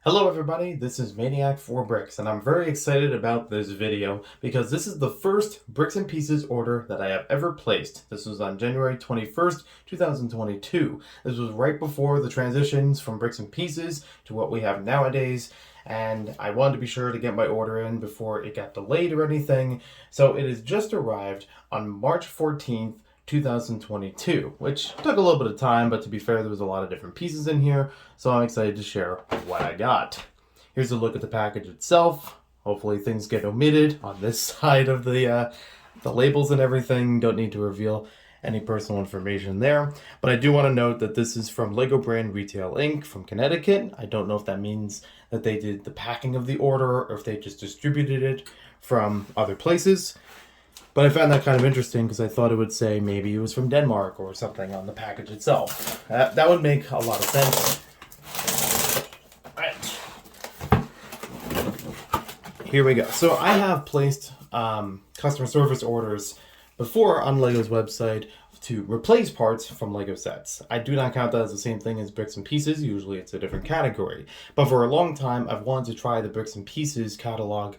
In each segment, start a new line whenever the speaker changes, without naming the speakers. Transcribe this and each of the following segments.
Hello everybody, this is Maniac4Bricks, and I'm very excited about this video because this is the first Bricks and Pieces order that I have ever placed. This was on January 21st, 2022. This was right before the transitions from Bricks and Pieces to what we have nowadays, and I wanted to be sure to get my order in before it got delayed or anything. So it has just arrived on March 14th, 2022, which took a little bit of time, but to be fair, there was a lot of different pieces in here, so I'm excited to share what I got. Here's a look at the package itself. Hopefully things get omitted on this side of the labels and everything. Don't need to reveal any personal information there, but I do want to note that this is from Lego Brand Retail Inc. from Connecticut. I don't know if that means that they did the packing of the order or if they just distributed it from other places. But I found that kind of interesting because I thought it would say maybe it was from Denmark or something on the package itself. That would make a lot of sense. Right. Here we go. So I have placed customer service orders before on Lego's website to replace parts from Lego sets. I do not count that as the same thing as Bricks and Pieces. Usually it's a different category. But for a long time, I've wanted to try the Bricks and Pieces catalog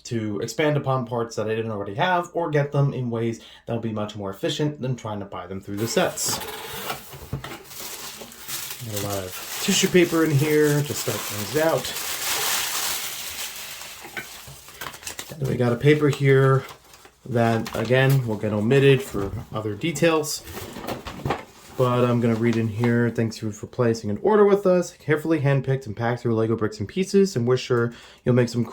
to expand upon parts that I didn't already have or get them in ways that will be much more efficient than trying to buy them through the sets. Got a lot of tissue paper in here to start things out. And then we got a paper here that, again, will get omitted for other details. But I'm going to read in here, thanks you for placing an order with us, carefully handpicked and packed through Lego Bricks and Pieces, and we're sure you'll make some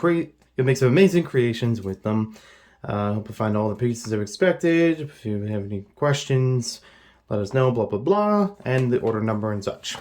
amazing creations with them. Hope you find all the pieces I've expected. If you have any questions, let us know, blah, blah, blah, and the order number and such.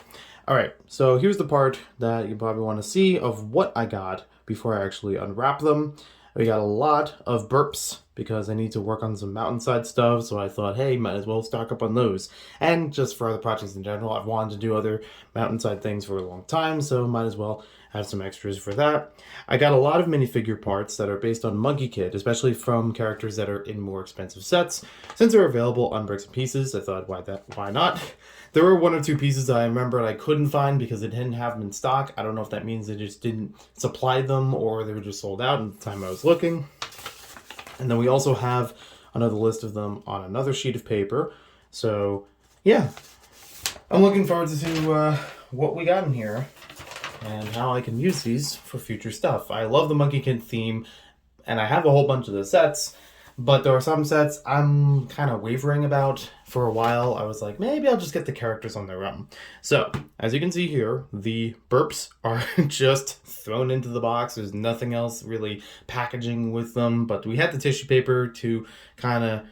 All right, so here's the part that you probably want to see of what I got before I actually unwrap them. We got a lot of burps because I need to work on some mountainside stuff, so I thought, hey, might as well stock up on those. And just for other projects in general, I've wanted to do other mountainside things for a long time, so might as well have some extras for that. I got a lot of minifigure parts that are based on Monkey Kid, especially from characters that are in more expensive sets. Since they're available on Bricks and Pieces, I thought, why not? There were one or two pieces I remembered I couldn't find because they didn't have them in stock. I don't know if that means they just didn't supply them or they were just sold out at the time I was looking. And then we also have another list of them on another sheet of paper. So, yeah. I'm looking forward to what we got in here and how I can use these for future stuff. I love the Monkey Kid theme, and I have a whole bunch of the sets, but there are some sets I'm kind of wavering about. For a while, I was like, maybe I'll just get the characters on their own. So, as you can see here, the burps are just thrown into the box. There's nothing else really packaging with them, but we had the tissue paper to kind of,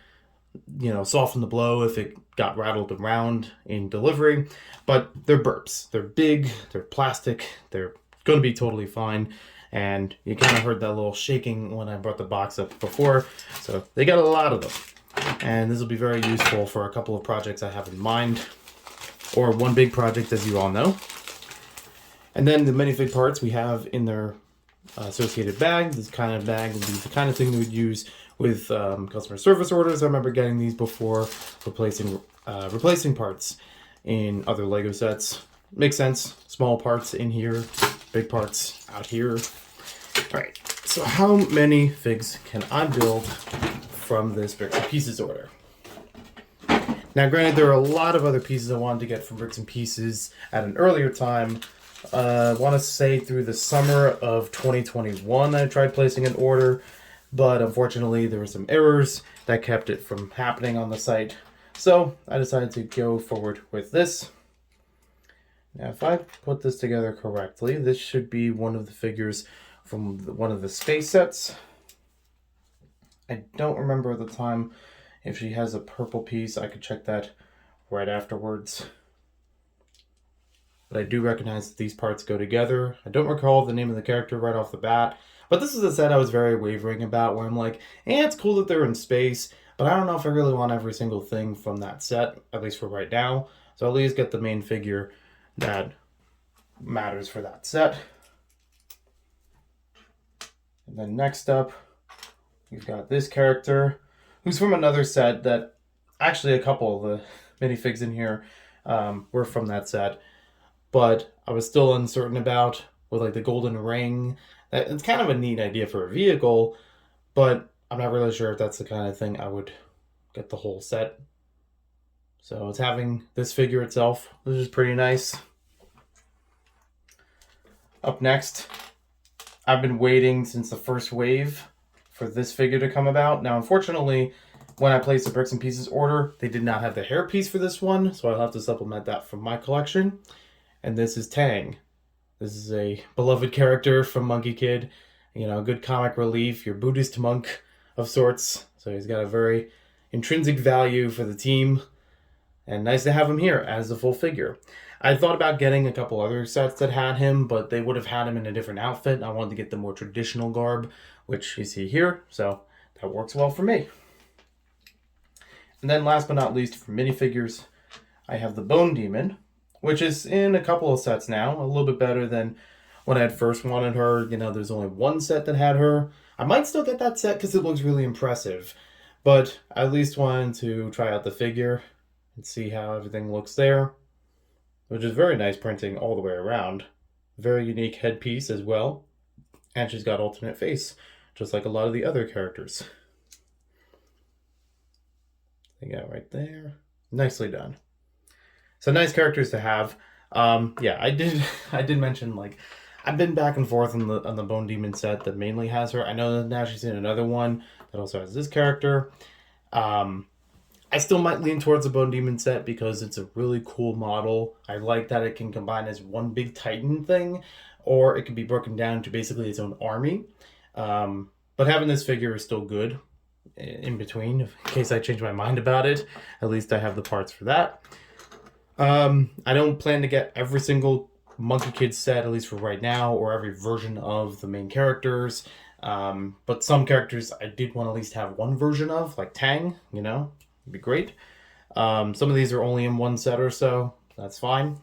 soften the blow if it got rattled around in delivery. But they're burps. They're big, they're plastic, they're going to be totally fine. And you kind of heard that little shaking when I brought the box up before. So they got a lot of them. And this will be very useful for a couple of projects I have in mind. Or one big project, as you all know. And then the minifig parts we have in their associated bag. This kind of bag would be the kind of thing we would use with customer service orders. I remember getting these before, replacing parts in other Lego sets. Makes sense. Small parts in here, big parts out here. All right, so how many figs can I build from this Bricks and Pieces order? Now, granted, there are a lot of other pieces I wanted to get from Bricks and Pieces at an earlier time. I want to say through the summer of 2021, I tried placing an order, but unfortunately there were some errors that kept it from happening on the site. So I decided to go forward with this. Now, if I put this together correctly, this should be one of the figures from one of the space sets. I don't remember at the time if she has a purple piece. I could check that right afterwards. But I do recognize that these parts go together. I don't recall the name of the character right off the bat. But this is a set I was very wavering about, where I'm like, it's cool that they're in space, but I don't know if I really want every single thing from that set, at least for right now. So I'll at least get the main figure that matters for that set. And then next up, we've got this character, who's from another set that, actually a couple of the minifigs in here were from that set. But I was still uncertain about with like the golden ring. It's kind of a neat idea for a vehicle, but I'm not really sure if that's the kind of thing I would get the whole set. So it's having this figure itself, which is pretty nice. Up next, I've been waiting since the first wave for this figure to come about. Now, unfortunately, when I placed the Bricks and Pieces order, they did not have the hairpiece for this one, so I'll have to supplement that from my collection. And this is Tang. This is a beloved character from Monkey Kid. You know, good comic relief, your Buddhist monk of sorts. So he's got a very intrinsic value for the team. And nice to have him here as a full figure. I thought about getting a couple other sets that had him, but they would have had him in a different outfit. I wanted to get the more traditional garb, which you see here. So that works well for me. And then last but not least, for minifigures, I have the Bone Demon, which is in a couple of sets now, a little bit better than when I had first wanted her. You know, there's only one set that had her. I might still get that set because it looks really impressive, but I at least wanted to try out the figure and see how everything looks there, which is very nice printing all the way around. Very unique headpiece as well, and she's got alternate face, just like a lot of the other characters. They got right there. Nicely done. So nice characters to have. Yeah, I did mention, like, I've been back and forth on the Bone Demon set that mainly has her. I know that now she's in another one that also has this character. I still might lean towards the Bone Demon set because it's a really cool model. I like that it can combine as one big Titan thing, or it can be broken down to basically its own army. But having this figure is still good in between, in case I change my mind about it. At least I have the parts for that. I don't plan to get every single Monkey Kid set, at least for right now, or every version of the main characters. But some characters I did want to at least have one version of, like Tang, you know, it'd be great. Some of these are only in one set or so. That's fine.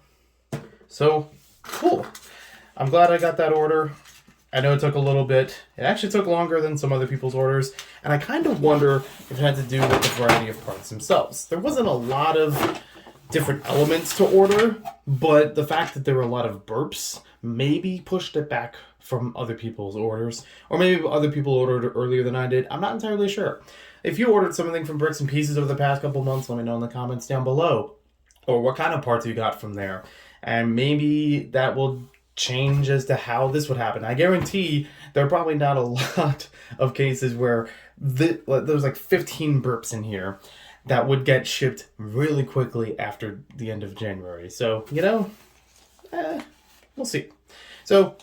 So, cool. I'm glad I got that order. I know it took a little bit. It actually took longer than some other people's orders, and I kind of wonder if it had to do with the variety of parts themselves. There wasn't a lot of different elements to order, but the fact that there were a lot of burps maybe pushed it back from other people's orders, or maybe other people ordered earlier than I did. I'm not entirely sure. If you ordered something from Bricks and Pieces over the past couple months, let me know in the comments down below, or what kind of parts you got from there, and maybe that will change as to how this would happen. I guarantee there are probably not a lot of cases where there's like 15 burps in here that would get shipped really quickly after the end of January. So, you know, we'll see. So,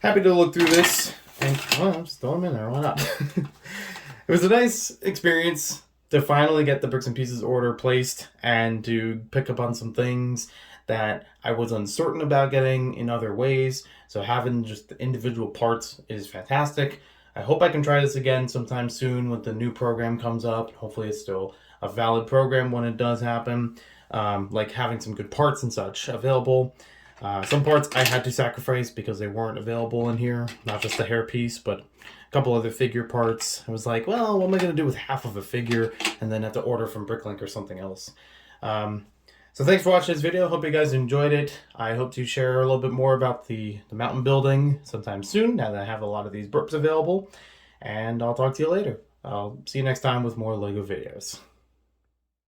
happy to look through this, and well, I'm just throwing them in there, why not? It was a nice experience to finally get the Bricks and Pieces order placed and to pick up on some things that I was uncertain about getting in other ways. So having just the individual parts is fantastic. I hope I can try this again sometime soon when the new program comes up. Hopefully it's still a valid program when it does happen. Like having some good parts and such available. Some parts I had to sacrifice because they weren't available in here. Not just the hairpiece, but a couple other figure parts. I was like, well, what am I going to do with half of a figure and then have to order from Bricklink or something else? So thanks for watching this video. Hope you guys enjoyed it. I hope to share a little bit more about the mountain building sometime soon, now that I have a lot of these burps available. And I'll talk to you later. I'll see you next time with more LEGO videos.